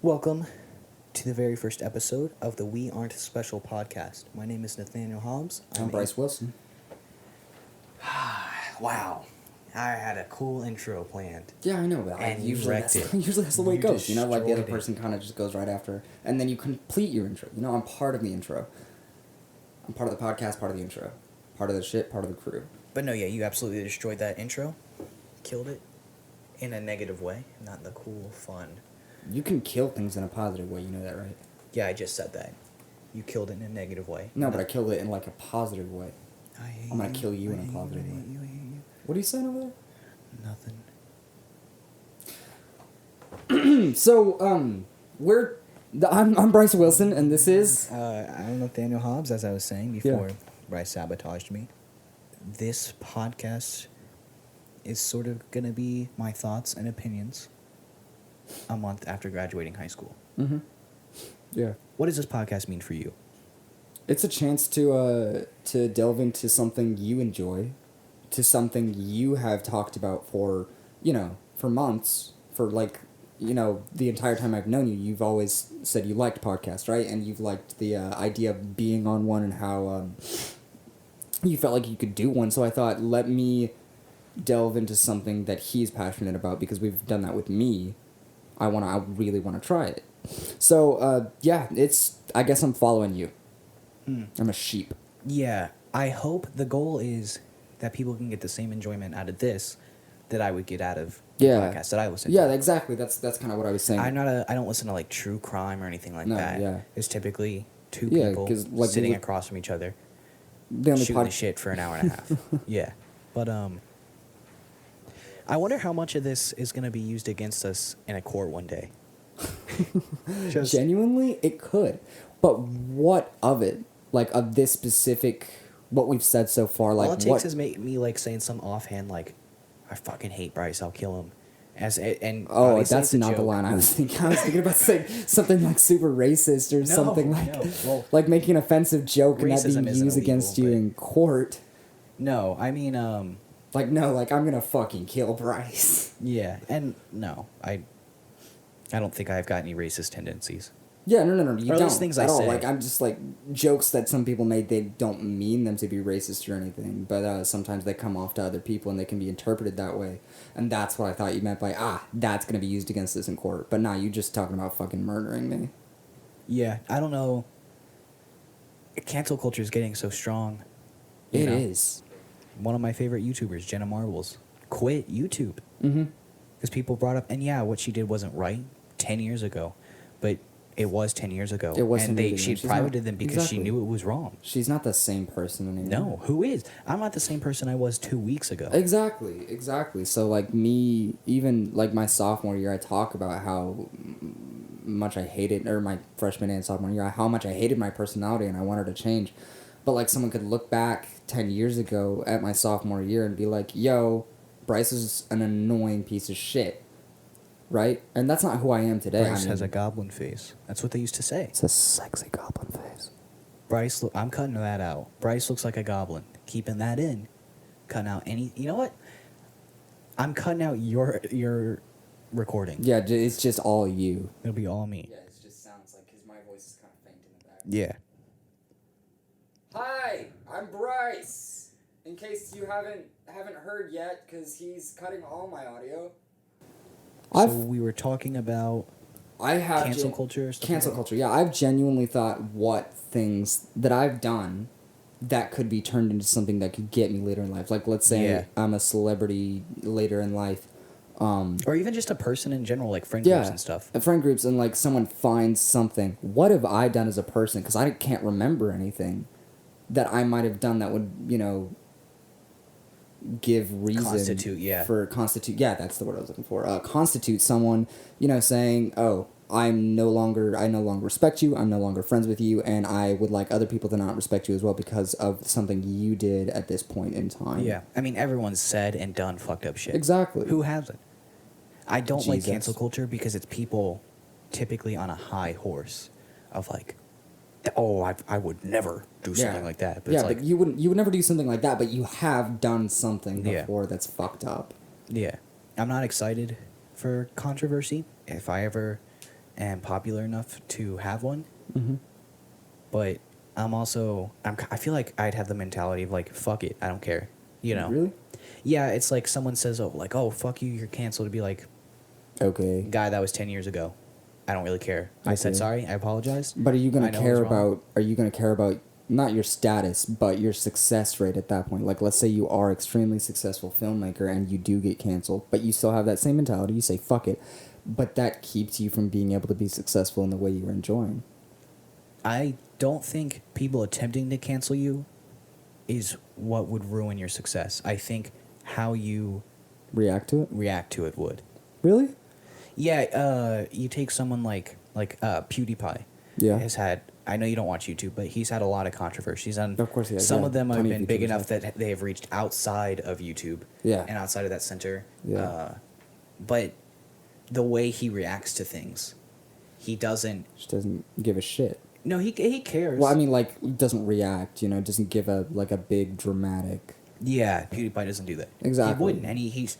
Welcome to the very first episode of the We Aren't Special podcast. My name is Nathaniel Hobbs. I'm Bryce Wilson. Wow. I had a cool intro planned. Yeah, I know, but And you wrecked it. Usually that's the way it goes. You know, like the other destroyed person kind of just goes right after, and then you complete your intro. You know, I'm part of the intro. I'm part of the podcast, part of the intro. Part of the shit, part of the crew. But no, yeah, you absolutely destroyed that intro. Killed it. In a negative way, not in the cool, fun. You can kill things in a positive way, you know that, right? Yeah, I just said that. You killed it in a negative way. No, but I killed it in like a positive way. I'm gonna kill you in a positive way. I hate you. What are you saying over there? Nothing. So, I'm Bryce Wilson, and this is... I'm Nathaniel Hobbs, as I was saying before Bryce sabotaged me. This podcast is sort of going to be my thoughts and opinions a month after graduating high school. Mm-hmm. Yeah. What does this podcast mean for you? It's a chance to delve into something you enjoy, to something you have talked about for months, for the entire time I've known you. You've always said you liked podcasts, right? And you've liked the idea of being on one and how you felt like you could do one. So I thought, let me delve into something that he's passionate about, because we've done that with me. I really want to try it. So, I guess I'm following you. I'm a sheep. Yeah, I hope the goal is that people can get the same enjoyment out of this that I would get out of the podcast that I listen to. Yeah, exactly. That's kind of what I was saying. I don't listen to like true crime or anything like that. Yeah. It's typically two people sitting across from each other, shooting the shit for an hour and a half. Yeah, but I wonder how much of this is going to be used against us in a court one day. Genuinely, it could. But what of it? Like, of this specific, what we've said so far, like, all it takes is me like saying some offhand, like, I fucking hate Bryce, I'll kill him. That's not the line I was thinking. I was thinking about saying something like super racist or something like, like making an offensive joke and that being used against you in court. No, I mean, I'm gonna fucking kill Bryce. Yeah, and no, I don't think I've got any racist tendencies. Yeah, no, you don't. Things at I all. say. Like, I'm just like jokes that some people made. They don't mean them to be racist or anything, but sometimes they come off to other people and they can be interpreted that way. And that's what I thought you meant by that's gonna be used against us in court. But now you just talking about fucking murdering me. Yeah, I don't know. Cancel culture is getting so strong. It is. One of my favorite YouTubers, Jenna Marbles, quit YouTube. Mm-hmm. Because people brought up, and yeah, what she did wasn't right 10 years ago, but it was 10 years ago. It was, and she privated them because she knew it was wrong. She's not the same person anymore. No, who is? I'm not the same person I was 2 weeks ago. Exactly. So, like, me, even, like, my sophomore year, I talk about how much I hated, or my freshman and sophomore year, how much I hated my personality and I wanted to change. But, like, someone could look back 10 years ago at my sophomore year and be like, yo, Bryce is an annoying piece of shit. Right? And that's not who I am today. Bryce has a goblin face. That's what they used to say. It's a sexy goblin face. Bryce, I'm cutting that out. Bryce looks like a goblin. Keeping that in. Cutting out any... You know what? I'm cutting out your recording. Yeah, it's just all you. It'll be all me. Yeah, it just sounds like, because my voice is kind of faint in the back. Yeah. Hi, I'm Bryce. In case you haven't heard yet, because he's cutting all my audio. So we were talking about cancel culture. Cancel culture, yeah. I've genuinely thought what things that I've done that could be turned into something that could get me later in life. Like, let's say I'm a celebrity later in life. Or even just a person in general, like friend groups and stuff. Friend groups, and like someone finds something. What have I done as a person? Because I can't remember anything that I might have done that would, give reason that's the word I was looking for. Constitute someone, saying, oh, I no longer respect you, I'm no longer friends with you, and I would like other people to not respect you as well because of something you did at this point in time. Yeah. I mean, everyone's said and done fucked up shit. Exactly. Who hasn't? I don't like cancel culture because it's people typically on a high horse of like, oh, I would never do something like that. But but you would never do something like that, but you have done something before that's fucked up. Yeah. I'm not excited for controversy. If I ever am popular enough to have one. Mm-hmm. But I feel like I'd have the mentality of like, fuck it, I don't care. You know? Really? Yeah, it's like someone says, oh, fuck you, you're canceled. To be like, Okay. guy, that was 10 years ago. I don't really care. I said Okay. sorry, I apologize. But are you I gonna know I was care wrong. about? Are you gonna care about not your status, but your success rate at that point? Like, let's say you are extremely successful filmmaker and you do get canceled, but you still have that same mentality. You say fuck it, but that keeps you from being able to be successful in the way you were enjoying. I don't think people attempting to cancel you is what would ruin your success. I think how you React to it. would. Really? Yeah, you take someone like PewDiePie. Yeah. Has had. I know you don't watch YouTube, but he's had a lot of controversies, and Of course he has, some yeah. of them have Plenty of been big YouTubers enough have. that they have reached outside of YouTube. Yeah. And outside of that center. Yeah. But the way he reacts to things, he doesn't. Just doesn't give a shit. No, he cares. Well, I mean, like, doesn't react. You know, doesn't give a big dramatic. Yeah, PewDiePie doesn't do that. Exactly. He wouldn't, and he's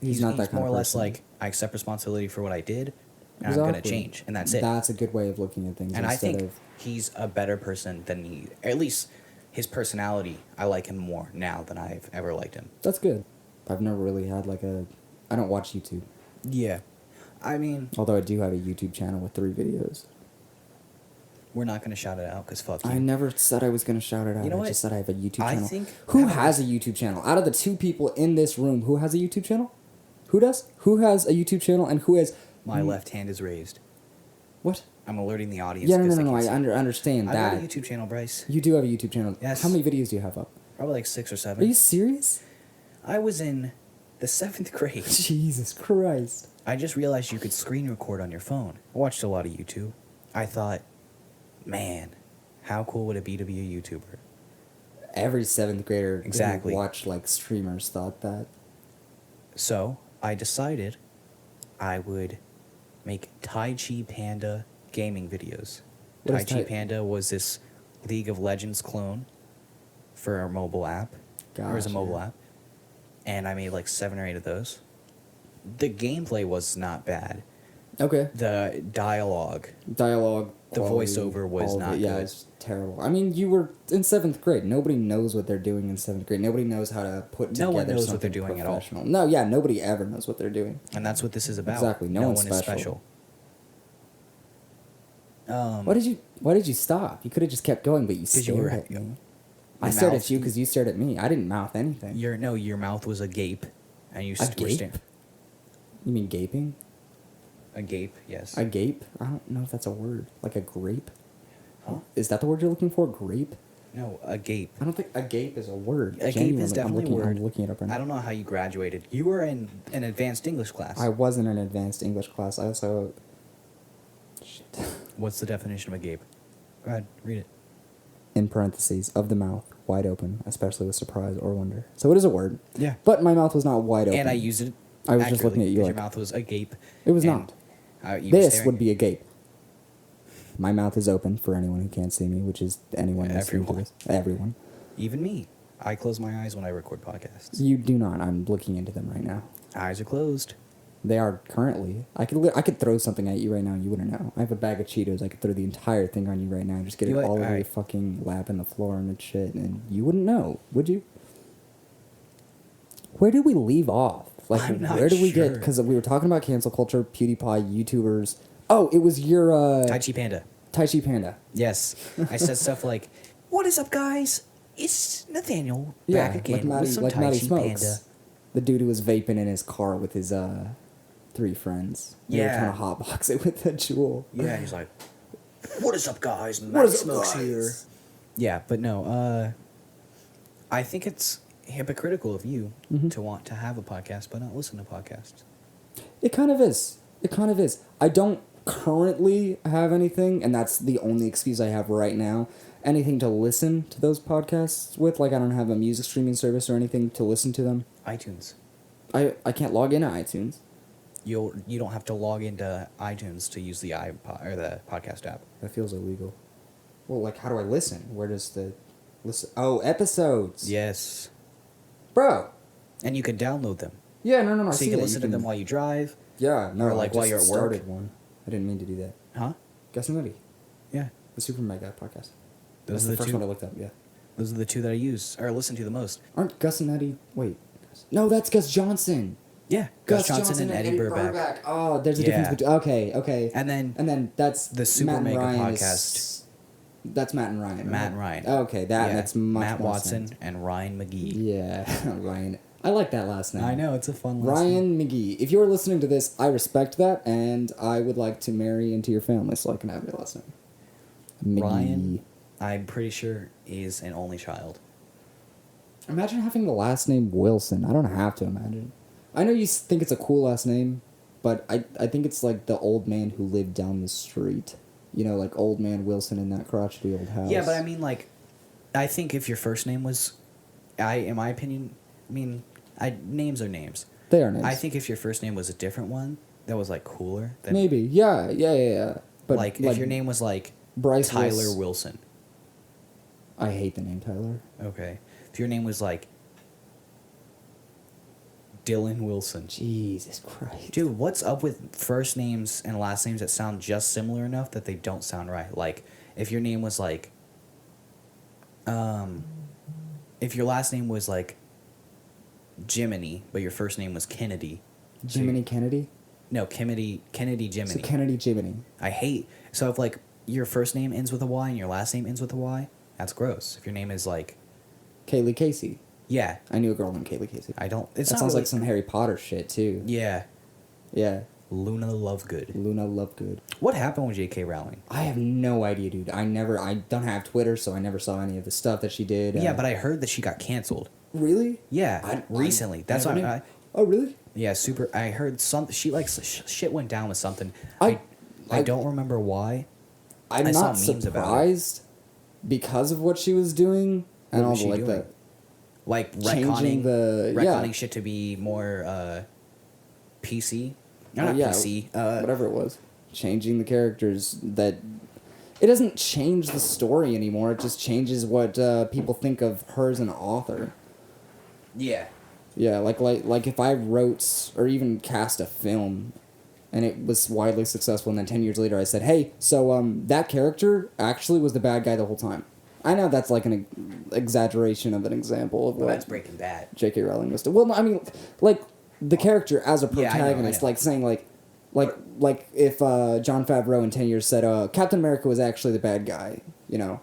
he's not that kind more of or less person. like, I accept responsibility for what I did, and I'm gonna change, and that's it. That's a good way of looking at things. And I instead think of, he's a better person than he. At least his personality, I like him more now than I've ever liked him. that's good. I've never really had like a. I don't watch YouTube, Yeah, I mean, although I do have a YouTube channel with 3 videos. we're not gonna shout it out because fuck you. I never said I was going to shout it out. You know I what? just said I have a YouTube I channel. think Who having- has a YouTube channel? Out of the 2 people in this room, who has a YouTube channel? Who does? Who has a YouTube channel and who has... My left hand is raised. What? I'm alerting the audience. Yeah, no. 'cause they I can't see. understand I've that. got a YouTube channel, Bryce. You do have a YouTube channel. Yes. How many videos do you have up? Probably like 6 or 7. Are you serious? I was in the 7th grade. Jesus Christ. I just realized you could screen record on your phone. I watched a lot of YouTube. I thought, man, how cool would it be to be a YouTuber? Every 7th grader Exactly. who watched like streamers thought that. So I decided I would make Tai Chi Panda gaming videos. What Tai is Chi Tai- Panda was this League of Legends clone for a mobile app. It was a Gotcha. mobile app. And I made like 7 or 8 of those. The gameplay was not bad. Okay. The dialogue, Dialogue. the quality, voiceover was all of not it, yeah, good. it's terrible. I mean, you were in 7th grade. Nobody knows what they're doing in 7th grade. Nobody knows how to put together No one knows what they're something doing at all. professional. No, yeah, nobody ever knows what they're doing. And that's what this is about. Exactly, no one's one is special. special. Why did you stop? You could have just kept going, but you 'Cause you stared were- at me. your I stared mouth- at you because you stared at me. I didn't mouth anything. Your mouth was agape, and you were gape? staring. You mean gaping? Agape, yes. A gape? I don't know if that's a word. Like a grape? Huh? Is that the word you're looking for? Grape? No, agape. I don't think a gape is a word. A gape Genuinely, is definitely a word. I'm looking it up right now. I don't know how you graduated. You were in an advanced English class. I was in an advanced English class. I also... Shit. What's the definition of agape? Go ahead, read it. In parentheses, of the mouth, wide open, especially with surprise or wonder. So it is a word. Yeah. But my mouth was not wide open. And I used it. I was just looking at you Your like- mouth was agape. It was and, not. you were This staring. would be a gape. My mouth is open for anyone who can't see me, which is anyone listening to Everyone. this. Everyone. Even me. I close my eyes when I record podcasts. You do not. I'm looking into them right now. Eyes are closed. They are currently. I could throw something at you right now and you wouldn't know. I have a bag of Cheetos. I could throw the entire thing on you right now and just get You it like- all over your alright. fucking lap and the floor and shit, and you wouldn't know, would you? Where did we leave off? Like, I'm not where did we get? sure. Because we were talking about cancel culture, PewDiePie, YouTubers. Oh, it was your Tai Chi Panda. Tai Chi Panda. Yes. I said stuff like, "What is up, guys? It's Nathaniel back again with some Tai Matty Chi Smokes. Panda." The dude who was vaping in his car with his 3 friends. They were Yeah. trying to hotbox it with a jewel. Yeah, he's like, "What is up, guys? What Matty is up, Smokes guys?" here." Yeah, but no. I think it's hypocritical of you Mhm. to want to have a podcast but not listen to podcasts. It kind of is. It kind of is. I don't currently have anything, and that's the only excuse I have right now. Anything to listen to those podcasts with. Like, I don't have a music streaming service or anything to listen to them. iTunes. I can't log into iTunes. You don't have to log into iTunes to use the iPod or the podcast app. That feels illegal. Well, like, how do I listen? Where does the listen? Oh, episodes. Yes, Bro. and you can download them, Yeah, no. I so see you can that. listen to them while you drive. Yeah, no. or, like, I while just you're at work. started one. I didn't mean to do that. Huh? Gus and Eddie, Yeah. the Super Mega podcast. Those That's are the the first two. one I looked up. Yeah. Those are the two that I use or listen to the most. Aren't Gus and Eddie? Wait. No, that's Gus Johnson. Yeah. Gus Johnson and Eddie Burback. Oh, there's a difference between. Okay. And then that's the Super Matt and Mega Ryan podcast. That's Matt and Ryan. Right? Matt and Ryan. Okay, that's much Matt more Watson sense. and Ryan McGee. Yeah, Ryan. I like that last name. I know, it's a fun last name. Ryan McGee. If you're listening to this, I respect that, and I would like to marry into your family so I can have your last name. McGee. Ryan, I'm pretty sure, is an only child. Imagine having the last name Wilson. I don't have to imagine. I know you think it's a cool last name, but I think it's like the old man who lived down the street. You know, like Old Man Wilson in that crotchety old house. Yeah, but I mean, like, I think if your first name was, in my opinion, names are names. They are names. I think if your first name was a different one that was like cooler, then Maybe. Yeah. But like if your name was like Bryce Tyler Wilson. I hate the name Tyler. Okay. If your name was like Dylan Wilson. Jesus Christ. Dude, what's up with first names and last names that sound just similar enough that they don't sound right? Like, if your name was like, if your last name was like Jiminy, but your first name was Kennedy. Jiminy Kennedy? No, Kennedy Jiminy. So Kennedy Jiminy. So if like your first name ends with a Y and your last name ends with a Y, that's gross. If your name is like Kaylee Casey. Yeah. I knew a girl named Kaylee Casey. That That sounds like some Harry Potter shit, too. Yeah. Yeah. Luna Lovegood. Luna Lovegood. What happened with J.K. Rowling? I have no idea, dude. I don't have Twitter, so I never saw any of the stuff that she did. Yeah, but I heard that she got canceled. Really? Yeah, recently. That's why Oh, really? Yeah, super. I heard she like shit went down with something. I don't remember why. I'm I saw not memes about it. surprised because of what she was doing and What all was the she like doing? that. Like Changing retconning shit to be more PC. Not yeah, PC. Whatever it was. Changing the characters that it doesn't change the story anymore. It just changes what people think of her as an author. Yeah. Yeah, like if I wrote or even cast a film and it was widely successful and then 10 years later I said, "Hey, so that character actually was the bad guy the whole time." I know that's like an exaggeration of an example of Well, what that's Breaking Bad. J.K. Rowling was doing. Well, no, I mean, like the character as a Yeah, I know, protagonist, like saying like if Jon Favreau in 10 years said Captain America was actually the bad guy, you know,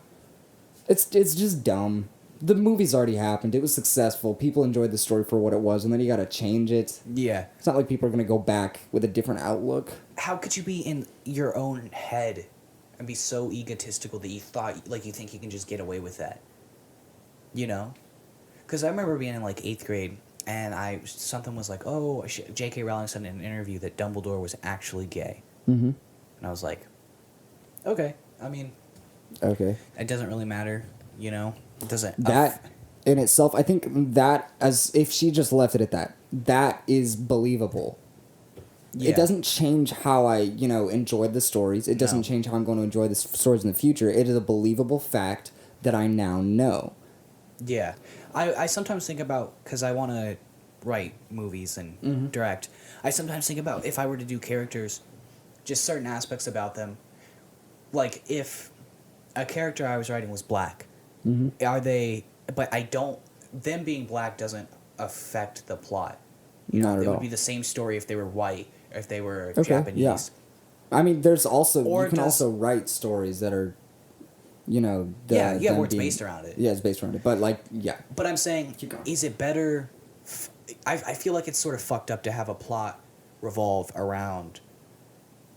it's just dumb. The movie's already happened. It was successful. People enjoyed the story for what it was, and then you got to change it. Yeah. It's not like people are gonna go back with a different outlook. How could you be in your own head and be so egotistical that you think you can just get away with that? You know? Because I remember being in like 8th grade and something was like, oh, J.K. Rowling said in an interview that Dumbledore was actually gay. Mm-hmm. And I was like, okay. I mean, Okay. it doesn't really matter, you know? It doesn't. That in itself, I think that as if she just left it at that, that is believable. Yeah. It doesn't change how I, enjoyed the stories. It doesn't No. change how I'm going to enjoy the stories in the future. It is a believable fact that I now know. Yeah. I sometimes think about, because I want to write movies and direct, I sometimes think about if I were to do characters, just certain aspects about them. Like, if a character I was writing was black, are they... But them being black doesn't affect the plot. Not at It all. would be the same story if they were white, or if they were Okay, Japanese. yeah. I mean, there's also... Or you can does- also write stories that are, Yeah, them where it's being- based around it. Yeah, it's based around it. But, yeah. But I'm saying, Keep going. is it better... I feel like it's sort of fucked up to have a plot revolve around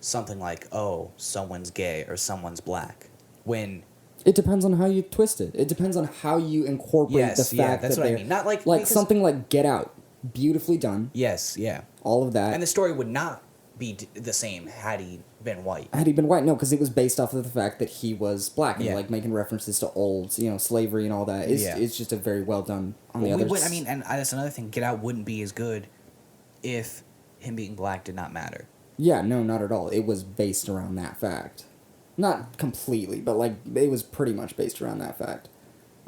something like, oh, someone's gay or someone's black. When... It depends on how you twist it. It depends on how you incorporate the fact that's that what I they're... mean. Not like because- something like Get Out. Beautifully done. Yes, yeah. All of that. And the story would not be the same had he been white. Had he been white? No, because it was based off of the fact that he was black and Yeah. making references to old, slavery and all that. It's just a very well done on the other. And that's another thing. Get Out wouldn't be as good if him being black did not matter. Yeah, no, not at all. It was based around that fact. Not completely, but it was pretty much based around that fact.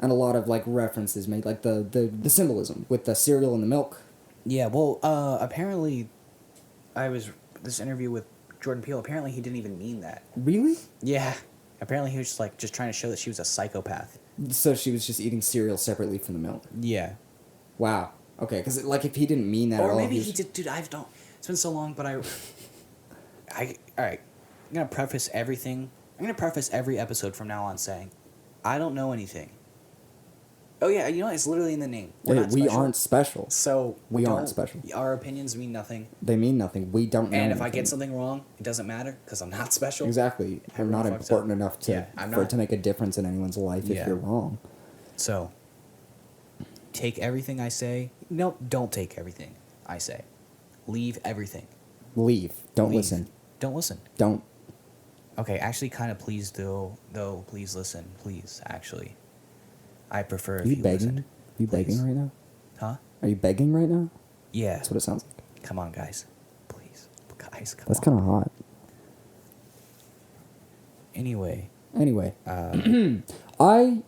And a lot of references made, like the symbolism with the cereal and the milk. Yeah, well, apparently, this interview with Jordan Peele. Apparently, he didn't even mean that. Really? Yeah. Apparently, he was just like just trying to show that she was a psychopath. So she was just eating cereal separately from the milk. Yeah. Wow. Okay, because like if he didn't mean that at Or all, maybe he did. Dude, I don't. It's been so long, but all right. I'm gonna preface everything. I'm gonna preface every episode from now on saying, I don't know anything. Oh yeah, you know it's literally in the name. We aren't special. So we aren't special. Our opinions mean nothing. They mean nothing. We don't know. And if anything. I get something wrong, it doesn't matter because I'm not special. Exactly. I'm not important enough to for it to make a difference in anyone's life if you're wrong. So, take everything I say. No, don't take everything I say. Leave everything. Leave. Don't listen. Don't listen. Don't. Okay, actually, kind of please though. Please listen. Please, actually. I prefer if you begging? listen. Are you begging right now? Huh? Are you begging right now? Yeah. That's what it sounds like. Come on, guys. Please. Guys, come on. That's kind of hot. Anyway. I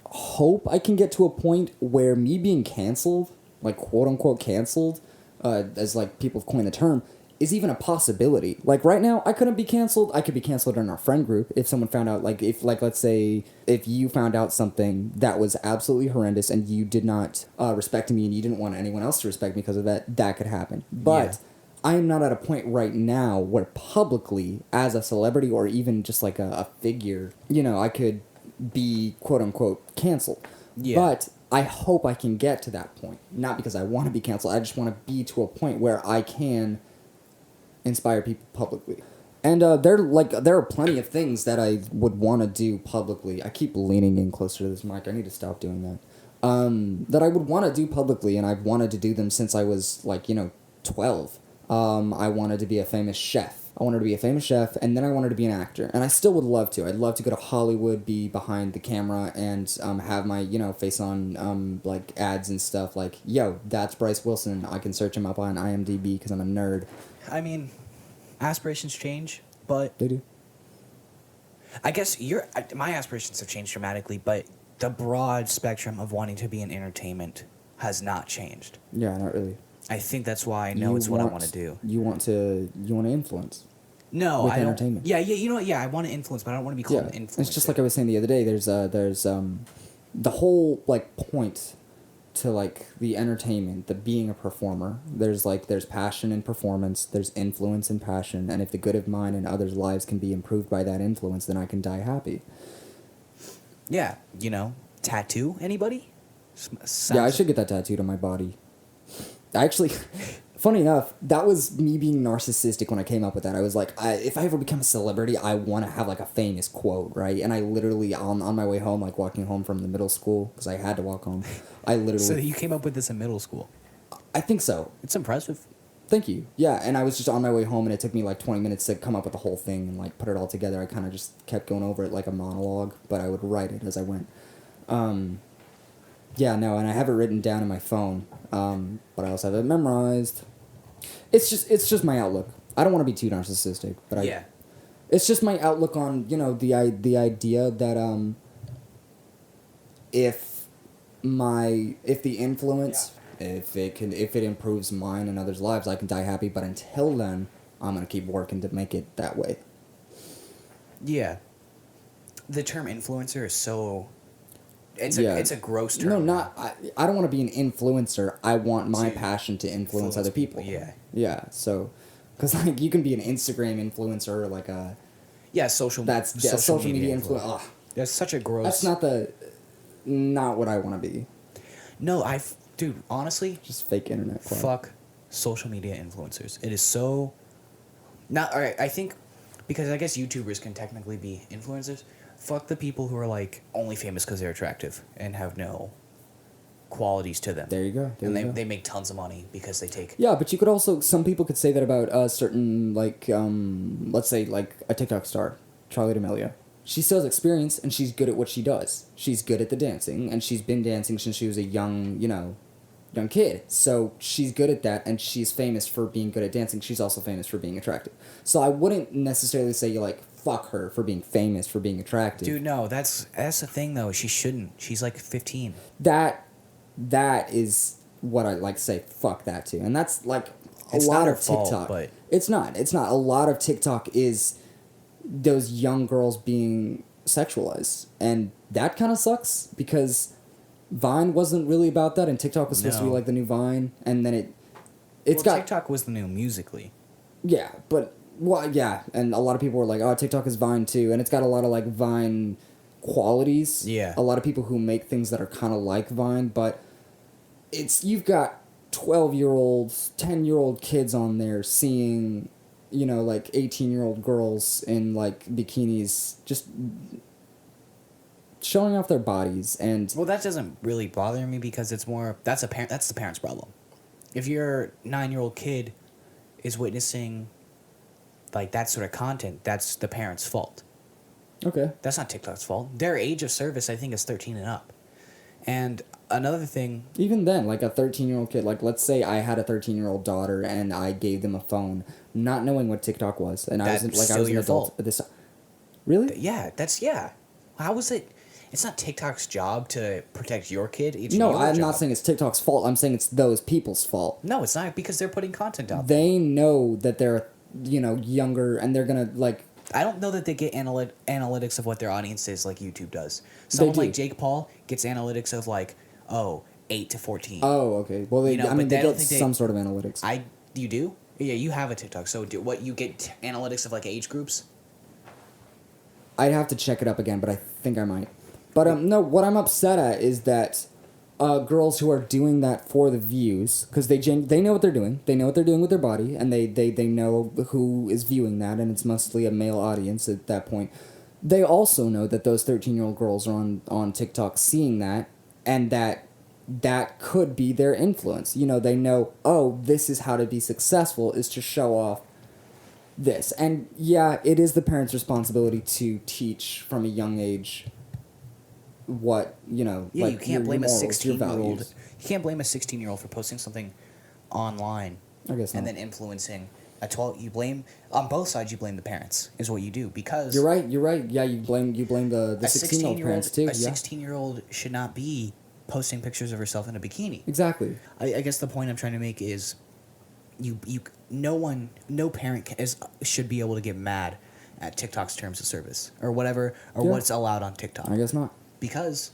hope I can get to a point where me being canceled, like quote unquote canceled, as like people coin the term, is even a possibility. Like right now, I couldn't be canceled. I could be canceled in our friend group if someone found out, like if like let's say if you found out something that was absolutely horrendous and you did not respect me and you didn't want anyone else to respect me because of that, that could happen. But I am not at a point right now where publicly, as a celebrity or even just like a figure, you know, I could be quote unquote canceled. Yeah. But I hope I can get to that point. Not because I want to be canceled. I just want to be to a point where I can inspire people publicly. And there are plenty of things that I would want to do publicly. I keep leaning in closer to this mic. I need to stop doing that. That I would want to do publicly, and I've wanted to do them since I was 12. I wanted to be a famous chef. And then I wanted to be an actor. And I still would love to. I'd love to go to Hollywood, be behind the camera, and have my, face on, ads and stuff. Like, yo, that's Bryce Wilson. I can search him up on IMDb because I'm a nerd. I mean, aspirations change, but... They do. I guess my aspirations have changed dramatically, but the broad spectrum of wanting to be in entertainment has not changed. Yeah, not really. I think that's why I know it's what I want to do. You want to influence. No, with I entertainment. don't. Yeah, you know what? Yeah, I want to influence, but I don't want to be called an influencer. It's just like I was saying the other day. There's the whole point to the entertainment, the being a performer. There's passion in performance. There's influence in passion, and if the good of mine and others' lives can be improved by that influence, then I can die happy. Yeah, tattoo anybody? Yeah, I should get that tattooed on my body. Actually, funny enough, that was me being narcissistic when I came up with that. I was like, if I ever become a celebrity, I want to have a famous quote, right? And I literally, on my way home, walking home from the middle school, because I had to walk home, I literally... So you came up with this in middle school? I think so. It's impressive. Thank you. Yeah, and I was just on my way home, and it took me 20 minutes to come up with the whole thing and put it all together. I kind of just kept going over it like a monologue, but I would write it as I went. Yeah, no, and I have it written down in my phone, but I also have it memorized. It's just my outlook. I don't want to be too narcissistic, but it's just my outlook on the idea that if the influence, if it improves mine and others' lives, I can die happy. But until then, I'm gonna keep working to make it that way. Yeah, the term influencer is so. It's a gross term. No, I don't want to be an influencer. I want my passion to influence other people. Yeah. Yeah. So, because you can be an Instagram influencer or social media influencer. That's such a gross. That's not what I want to be. No, dude, honestly, just fake internet. Fuck social media influencers. It is so. Not all right. I think because I guess YouTubers can technically be influencers. Fuck the people who are only famous because they're attractive and have no qualities to them. There you go. They make tons of money because they take. Yeah, but you could also, some people could say that about certain let's say a TikTok star, Charli D'Amelio. She still has experience and she's good at what she does. She's good at the dancing and she's been dancing since she was a young kid. So she's good at that and she's famous for being good at dancing. She's also famous for being attractive. So I wouldn't necessarily say fuck her for being famous, for being attractive. Dude, no, that's the thing though. She shouldn't. She's 15. That is what I say fuck that to. And that's It's lot not of her fault, TikTok. but It's not. It's not. A lot of TikTok is those young girls being sexualized, and that kind of sucks because Vine wasn't really about that, and TikTok was supposed to be No. like the new Vine, and then well, TikTok was the new Musically. Yeah, but yeah, and a lot of people were like, "Oh, TikTok is Vine too," and it's got a lot of like Vine qualities. Yeah. A lot of people who make things that are kind of like Vine, but you've got 12-year-olds, 10-year-old kids on there seeing, like 18-year-old girls in like bikinis just showing off their bodies, and Well, that doesn't really bother me because it's more that's the parent's problem. If your 9-year-old kid is witnessing like that sort of content, that's the parent's fault. okay. That's not TikTok's fault. Their age of service, I think, is 13 and up. And another thing, Even then, like a 13-year-old kid, like let's say I had a 13-year-old daughter and I gave them a phone, not knowing what TikTok was, and I was That's like, I still was an your adult fault. at this. Really? yeah. How was it? It's not TikTok's job to protect your kid. It's No, your I'm job. not saying it's TikTok's fault. I'm saying it's those people's fault. No, it's not because they're putting content out there. They know that they're, younger, and they're gonna like. I don't know that they get analytics of what their audience is like YouTube does. Someone do. like Jake Paul gets analytics of like, 8 to 14. Oh, okay. Well, they, You know, I mean, but they I don't get think they- some sort of analytics. You do? Yeah, you have a TikTok. So what you get analytics of like age groups? I'd have to check it up again, but I think I might. But no, what I'm upset at is that girls who are doing that for the views, because they know what they're doing. They know what they're doing with their body, and they know who is viewing that, and it's mostly a male audience at that point. They also know that those 13-year-old girls are on TikTok seeing that, and that could be their influence. They know, oh, this is how to be successful, is to show off this. And yeah, it is the parent's responsibility to teach from a young age what, Yeah, like you can't your blame a morals, your 16-year-old. values. You can't blame a 16-year-old for posting something online I guess and not. then influencing a 12. You blame on both sides. You blame the parents is what you do because You're right. Yeah, you blame the a 16-year-old parents too. A Yeah, 16-year-old should not be posting pictures of herself in a bikini. exactly. I guess the point I'm trying to make is, no parent should be able to get mad at TikTok's terms of service or whatever or Yeah. what's allowed on TikTok I guess not. because,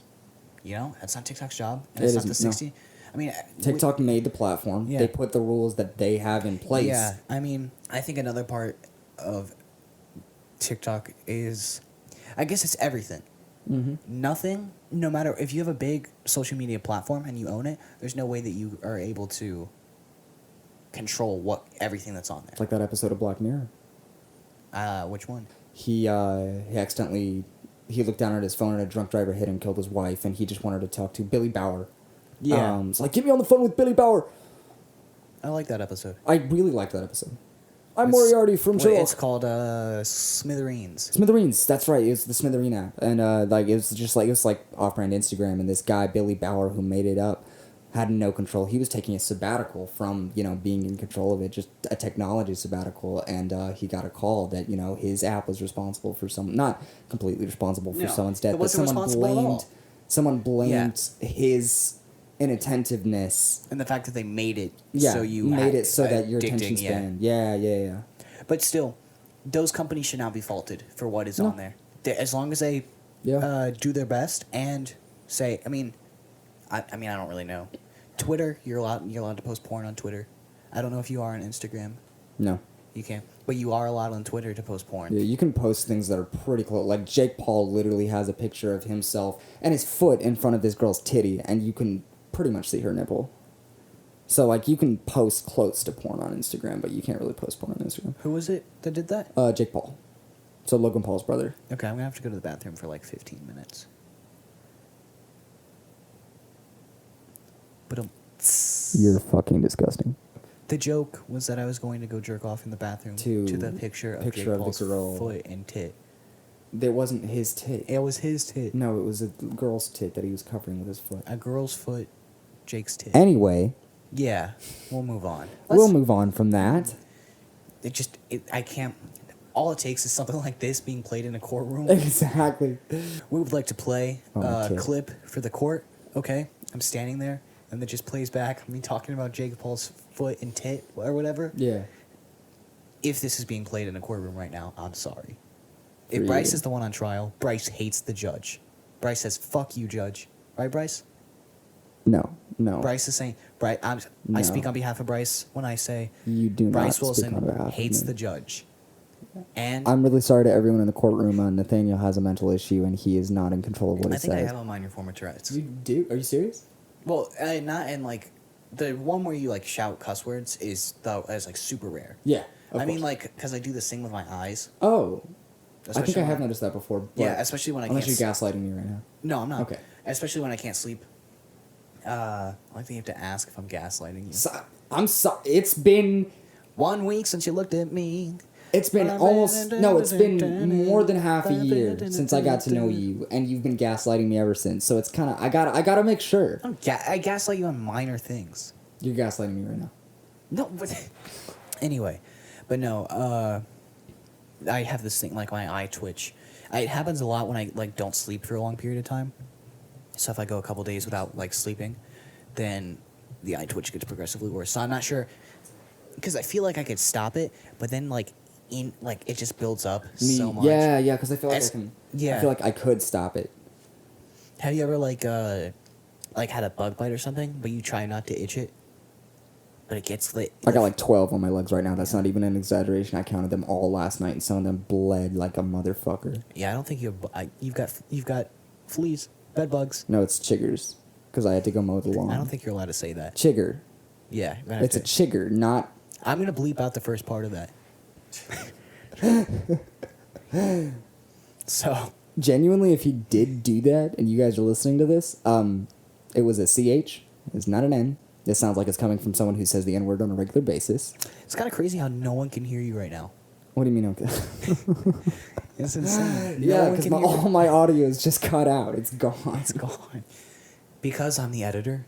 that's not TikTok's job and It it's not the isn't, no. 16. I mean, TikTok made the platform. Yeah. They put the rules that they have in place. Yeah, I mean, I think another part of TikTok is, I guess it's everything. Mm-hmm. Nothing, no matter if you have a big social media platform and you own it, there's no way that you are able to control everything that's on It's there. like that episode of Black Mirror. Which one? He accidentally looked down at his phone and a drunk driver hit him, killed his wife, and he just wanted to talk to Billy Bauer. It's like, get me on the phone with Billy Bauer. I like that episode. I really liked that episode. I'm It's- Moriarty from Sherlock. It's called Smithereens. Smithereens, that's right. It was the Smithereen app, and it was like off-brand Instagram. And this guy Billy Bauer, who made it up, had no control. He was taking a sabbatical from being in control of it, just a technology sabbatical. And he got a call that his app was responsible for not completely responsible for No, someone's death, it but wasn't responsible at all. someone blamed his inattentiveness. And the fact that they made it Yeah, so you made had it so that your addicting, attention span. Yeah. But still, those companies should not be faulted for what is No. on there. As long as they Yeah. do their best and say, I don't really know. Twitter, you're allowed to post porn on Twitter. I don't know if you are on Instagram. No. You can't. But you are allowed on Twitter to post porn. Yeah, you can post things that are pretty close. Like Jake Paul literally has a picture of himself and his foot in front of this girl's titty, and you can pretty much see her nipple. So like you can post close to porn on Instagram, but you can't really post porn on Instagram. Who was it that did that? Jake Paul. So Logan Paul's brother. Okay, I'm going to have to go to the bathroom for like 15 minutes. But You're fucking disgusting. the joke was that I was going to go jerk off in the bathroom To the picture of Jake of the Paul's girl. foot and tit. It wasn't his tit. It was his tit. No, it was a girl's tit that he was covering with his foot. A girl's foot, Jake's tit. Anyway, Yeah, we'll move on. we'll move on from that. I can't. All it takes is something like this being played in a courtroom. Exactly. We would like to play Oh, my a kid. clip for the court. Okay, I'm standing there, and it just plays back me talking about Jake Paul's foot and tit or whatever. Yeah. If this is being played in a courtroom right now, I'm sorry. If For Bryce you. is the one on trial, Bryce hates the judge. Bryce says, "Fuck you, judge." Right, Bryce? No. Bryce is saying, I No. speak on behalf of Bryce when I say You do Bryce not speak on Wilson behalf of hates me. the judge. And I'm really sorry to everyone in the courtroom. Nathaniel has a mental issue, and he is not in control of what I he think I says. have a minor form of Tourette's. You do? Are you serious? Well, not in like the one where you like shout cuss words is like super rare. Yeah. I mean, like, because I do this thing with my eyes. Oh. I think Especially I have when- noticed that before. But Yeah, especially when I unless can't. you're gaslighting me right now. No, I'm not. Okay. Especially when I can't sleep. I think you have to ask if I'm gaslighting you. I'm sorry. It's been 1 week since you looked at me. it's been more than half a year since I got to know you, and you've been gaslighting me ever since. So it's kind of I gotta make sure. I gaslight you on minor things. You're gaslighting me right now. No, but anyway, but no. I have this thing like my eye twitch. It happens a lot when I like don't sleep for a long period of time. So if I go a couple days without like sleeping, then the eye twitch gets progressively worse. So I'm not sure because I feel like I could stop it, but then like it just builds up so much. Yeah, because I feel like As- I can. yeah. I feel like I could stop it. Have you ever like had a bug bite or something, but you try not to itch it, but it gets lit? I got like 12 on my legs right now. That's not even an exaggeration. I counted them all last night, and some of them bled like a motherfucker. Yeah, I don't think you've got fleas, bed bugs. No, it's chiggers, because I had to go mow the lawn. I don't think you're allowed to say that. Chigger. Yeah, you're gonna have It's a to- chigger, not. I'm gonna bleep out the first part of that. So Genuinely, if he did do that, and you guys are listening to this, it was a CH. It's not an N. This sounds like it's coming from someone who says the N word on a regular basis. it's kind of crazy how no one can hear you right now. What do you mean? Okay. It's insane. Yeah, one because can hear me. all my audio is just cut out. It's gone. It's gone. Because I'm the editor.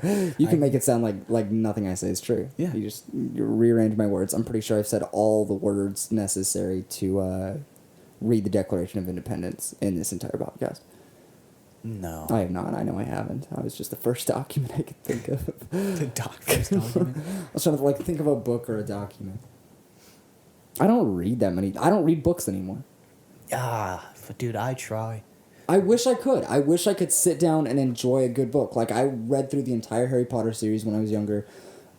You can make it sound like nothing I say is true. Yeah. You rearrange my words. I'm pretty sure I've said all the words necessary to read the Declaration of Independence in this entire podcast. No. I have not. I know I haven't. I was just the first document I could think of. The doctor's document. I was trying to think of a book or a document. I don't read that many. I don't read books anymore. But dude, I try. I wish I could. I wish I could sit down and enjoy a good book. Like, I read through the entire Harry Potter series when I was younger.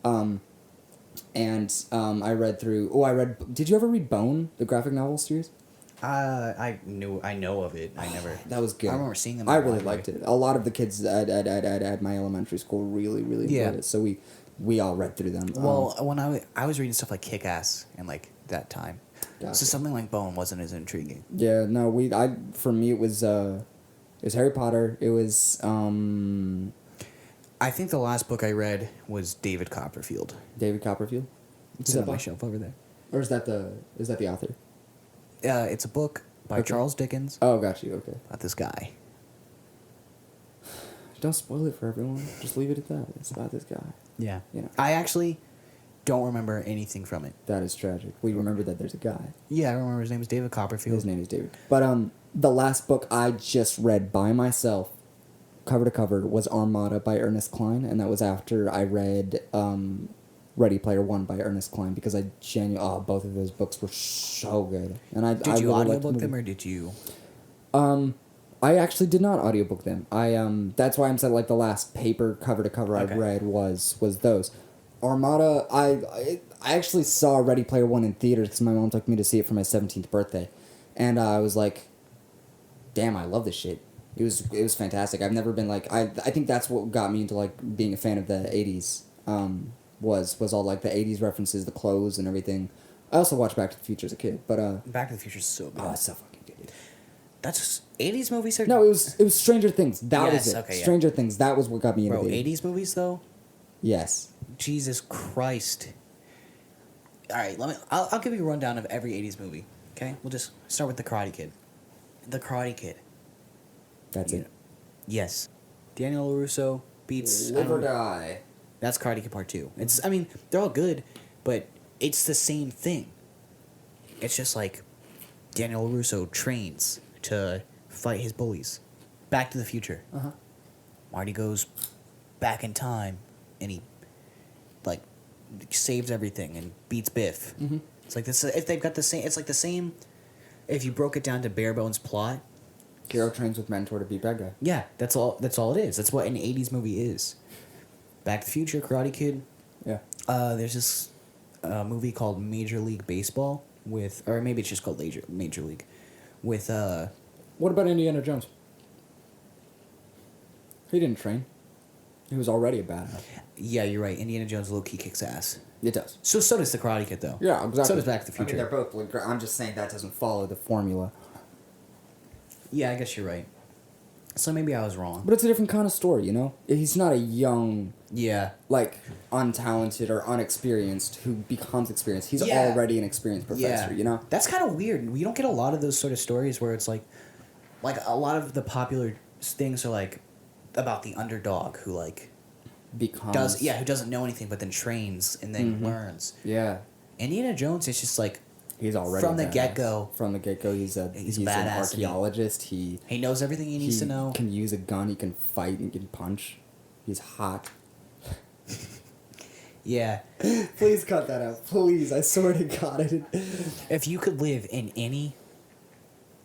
I read through... Did you ever read Bone, the graphic novel series? I know of it. I never. That was good. I remember seeing them. I in the really library. liked it. A lot of the kids at my elementary school really enjoyed Yeah. it. So we all read through them. Well, when I was reading stuff like Kick-Ass and like that time, Gotcha. so something like Bone wasn't as intriguing. Yeah, no, for me it was Harry Potter. It was I think the last book I read was David Copperfield. David Copperfield. It's on my shelf over there. Or is that the author? It's a book by Okay. Charles Dickens Oh, got you. Okay. about this guy. Don't spoil it for everyone. Just leave it at that. It's about this guy. Yeah. You know. I actually don't remember anything from it. That is tragic. We remember that there's a guy. Yeah, I remember his name was David Copperfield. His name is David. But the last book I just read by myself, cover to cover, was Armada by Ernest Cline, and that was after I read Ready Player One by Ernest Cline, because I genuinely both of those books were so good. And I Did I you really liked audiobook the them movie. or did you? I actually did not audiobook them. That's why I'm saying like the last paper cover to cover Okay. I read was those. Armada, I actually saw Ready Player One in theaters because my mom took me to see it for my 17th birthday, and I was like, damn, I love this shit. It was fantastic. I've never been like I think that's what got me into like being a fan of the 80s. Was all like the 80s references, the clothes and everything. I also watched Back to the Future as a kid, but Back to the Future's so good. oh, it's so fucking good. Dude. That's 80s movies are No, it was Stranger Things. That Yes, was it. okay, yeah. Stranger Things. That was what got me into bro. the 80s movies though. Yes. Jesus Christ. All right, I'll give you a rundown of every 80s movie. Okay, we'll just start with The Karate Kid. The Karate Kid. That's it. Yes. Daniel LaRusso beats. Live or die. That's Karate Kid Part 2. It's. I mean, they're all good, but it's the same thing. It's just like Daniel LaRusso trains to fight his bullies. Back to the Future. Uh-huh. Marty goes back in time, and he like saves everything and beats Biff. Mm-hmm. It's like this. If they've got the same, it's like the same. If you broke it down to bare bones plot, Hero trains with mentor to beat bad guy. yeah, that's all. That's all it is. That's what an '80s movie is. Back to the Future, Karate Kid. Yeah. There's this movie called Major League Baseball with, or maybe it's just called Major League, with What about Indiana Jones? He didn't train. He was already a badass. Yeah, you're right. Indiana Jones low key kicks ass. It does. So does the Karate Kid though. Yeah, exactly. So does Back to the Future. I mean, they're both. Like, I'm just saying that doesn't follow the formula. Yeah, I guess you're right. So maybe I was wrong. But it's a different kind of story, you know? He's not a young, Yeah. like, untalented or unexperienced who becomes experienced. He's Yeah. already an experienced professor, you know? That's kind of weird. We don't get a lot of those sort of stories where it's like a lot of the popular things are like about the underdog who like Becomes... who doesn't know anything but then trains and then learns. Yeah. Indiana Jones is just like He's already from the badass. get-go. From the get-go, he's an badass and archaeologist. he knows everything he needs to know. He can use a gun, he can fight, he can punch. He's hot. Yeah. Please cut that out. Please, I swear to God. If you could live in any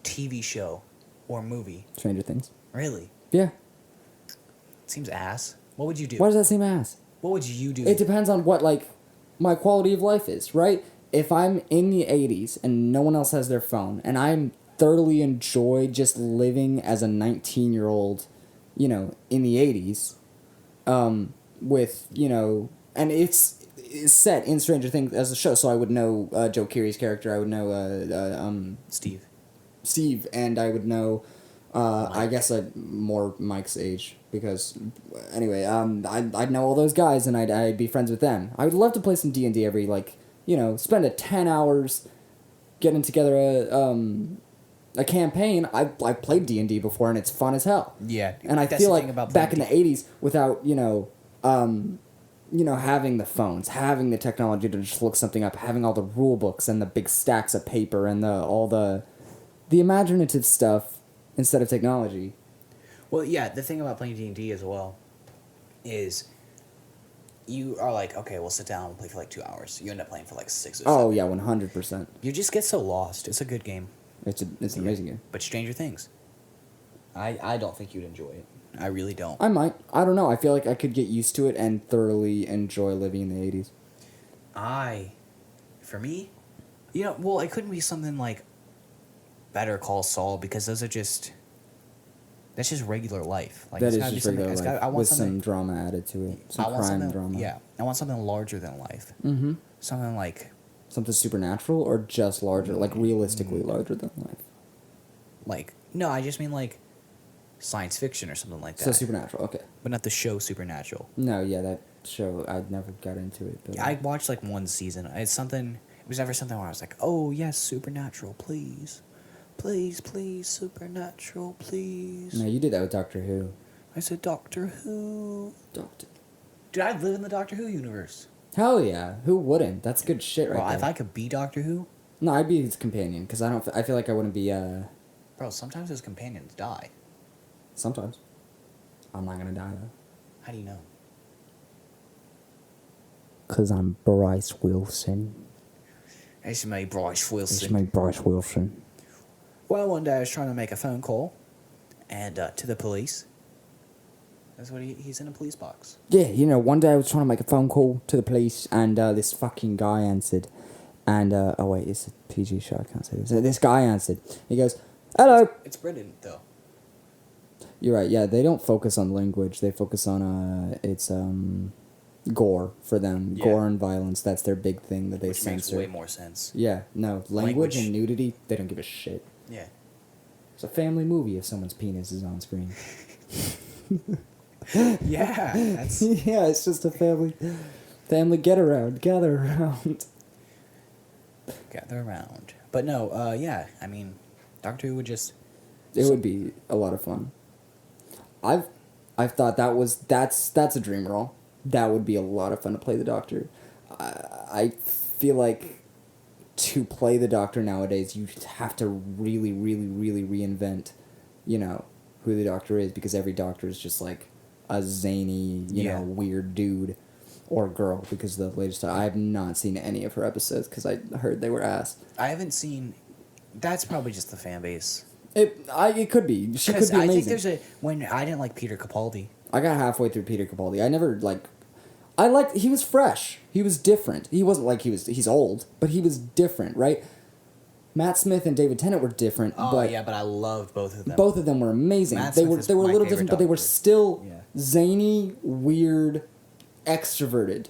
TV show or movie, Stranger Things. really, Yeah. seems ass. What would you do? Why does that seem ass? What would you do? It depends on what, like, my quality of life is, right? If I'm in the 80s and no one else has their phone, and I thoroughly enjoy just living as a 19-year-old, you know, in the 80s, with, you know, and it's set in Stranger Things as a show, so I would know Joe Keery's character, I would know Steve, and I would know, I guess more Mike's age, because, anyway, I'd know all those guys, and I'd be friends with them. I would love to play some D&D every, like, you know, spend 10 hours getting together a campaign. I've played D&D before, and it's fun as hell. Yeah. And I that's feel the like thing about back in the playing 80s, without, having the phones, having the technology to just look something up, having all the rule books and the big stacks of paper and all the imaginative stuff instead of technology. Well, yeah, the thing about playing D&D as well is you are like, okay, we'll sit down and play for like 2 hours. You end up playing for like 6 or 7. Oh, yeah, 100%. You just get so lost. It's a good game. It's an amazing game. But Stranger Things, I don't think you'd enjoy it. I really don't. I might. I don't know. I feel like I could get used to it and thoroughly enjoy living in the 80s. For me, well, it couldn't be something like Better Call Saul, because those are just... That's just regular life. Like, That it's is gotta just be something- regular it's life, gotta- I want with something- some drama added to it. Some I want crime something, drama. Yeah, I want something larger than life. Mm-hmm. Something like... Something supernatural or just larger, like realistically larger than life? No, I just mean like science fiction or something like that. So supernatural, okay. But not the show Supernatural. No, yeah, that show, I never got into it. But I watched like one season. It was never something where I was like, oh yes, Supernatural, please. Please, please, Supernatural, please. No, you did that with Doctor Who. I said Doctor Who. Doctor. Dude, I'd live in the Doctor Who universe. Hell yeah, who wouldn't? That's good shit right Well, there. if I could be Doctor Who... No, I'd be his companion, because I feel like I wouldn't be, Bro, sometimes his companions die. sometimes. I'm not gonna die, though. How do you know? Because I'm Bryce Wilson. It's me, Bryce Wilson. It's me, Bryce Wilson. Well, one day I was trying to make a phone call, and to the police. That's what he's in a police box. Yeah, one day I was trying to make a phone call to the police, and this fucking guy answered. And, oh wait, it's a PG show, I can't say this. This guy answered. He goes, hello! It's Britain, though. You're right, yeah, they don't focus on language, they focus on, it's, gore for them. Yeah. Gore and violence, that's their big thing that they Which makes censor. way more sense. Yeah, no, language and nudity, they don't give a shit. Yeah. It's a family movie if someone's penis is on screen. Yeah, that's... Yeah, it's just a family gather around. Gather around. But no, yeah, I mean, Doctor Who would just... It would be a lot of fun. I've thought that's a dream role. That would be a lot of fun to play the Doctor. I feel like to play the Doctor nowadays, you have to really, really, really reinvent, who the Doctor is, because every Doctor is just like a zany, weird dude. or girl, because the latest I have not seen any of her episodes because I heard they were ass. I haven't seen. That's probably just the fan base. It could be. She could be amazing. I think there's I didn't like Peter Capaldi. I got halfway through Peter Capaldi. I never he was fresh. He was different. He wasn't like he's old, but he was different, right? Matt Smith and David Tennant were different. Oh but yeah, but I loved both of them. Both of them were amazing. Matt They Smith were is a my little favorite different, but they were Doctor. still Yeah. zany, weird, extroverted.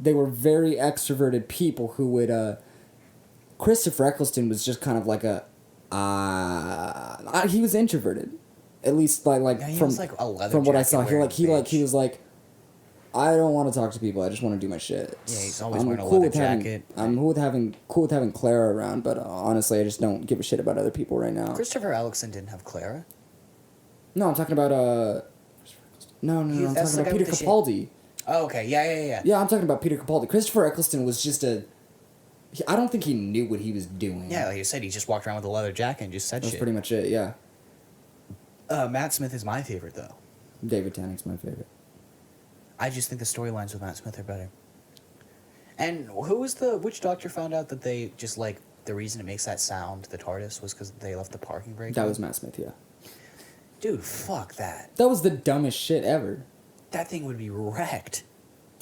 They were very extroverted people who would. Christopher Eccleston was just kind of like he was introverted, at least by he from was like a leather from what I jacket saw. He wearing he bitch. was like, I don't want to talk to people. I just want to do my shit. Yeah, he's always I'm wearing a cool leather with having- jacket. I'm cool with having Clara around, but honestly, I just don't give a shit about other people right now. Christopher Eccleston didn't have Clara. No, I'm talking about No, I'm that's talking the about guy Peter with the Capaldi. Oh, okay, yeah. Yeah, I'm talking about Peter Capaldi. Christopher Eccleston was just I don't think he knew what he was doing. Yeah, like you said, he just walked around with a leather jacket and just said That's shit. pretty much it, yeah. Matt Smith is my favorite, though. David Tennant's my favorite. I just think the storylines with Matt Smith are better. And which doctor found out that they just, the reason it makes that sound, the TARDIS, was because they left the parking brake? That was Matt Smith, yeah. Dude, fuck that. That was the dumbest shit ever. That thing would be wrecked.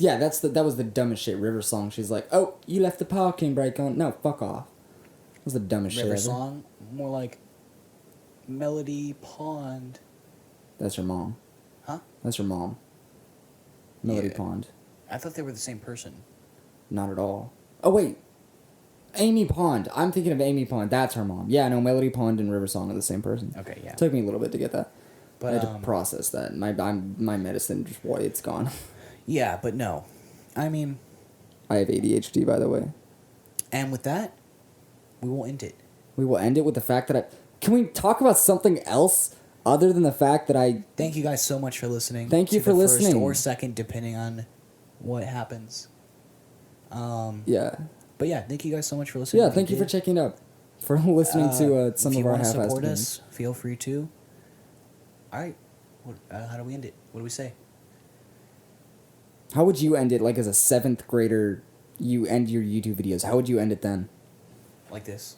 Yeah, that was the dumbest shit. River Song, she's like, oh, you left the parking brake on. No, fuck off. That was the dumbest shit River ever. Song, more like Melody Pond. That's your mom. Huh? That's your mom. Melody Yeah. Pond. I thought they were the same person. Not at all. Oh, wait. Amy Pond. I'm thinking of Amy Pond. That's her mom. Yeah, no, Melody Pond and River Song are the same person. Okay, yeah. Took me a little bit to get that. But, I had to process that. My medicine, just boy, it's gone. Yeah, but no. I mean... I have ADHD, by the way. And with that, we will end it. We will end it with the fact that Can we talk about something else other than the fact that I... Thank you guys so much for listening. Thank you to for the listening. First or second, depending on what happens. Yeah. But yeah, thank you guys so much for listening. Yeah, If thank you for did, checking up. For listening to some of our If you want to half-assed support opinions. us, feel free to. All right. How do we end it? What do we say? How would you end it, as a 7th grader, you end your YouTube videos? How would you end it then? Like this.